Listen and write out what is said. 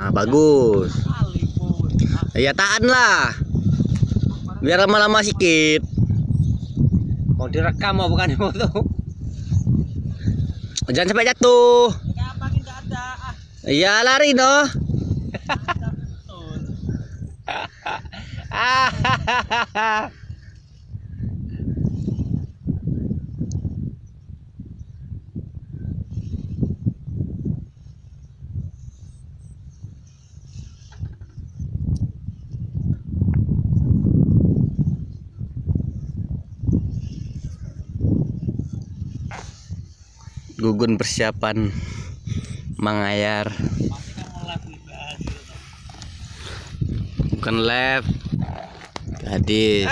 Nah, bagus. Ya tahan lah. Biar lama-lama sikit. Mau direkam mau bukan foto. Jangan sampai jatuh. Iya lari no. Gugun persiapan mengayar. Bukan lab, gadis.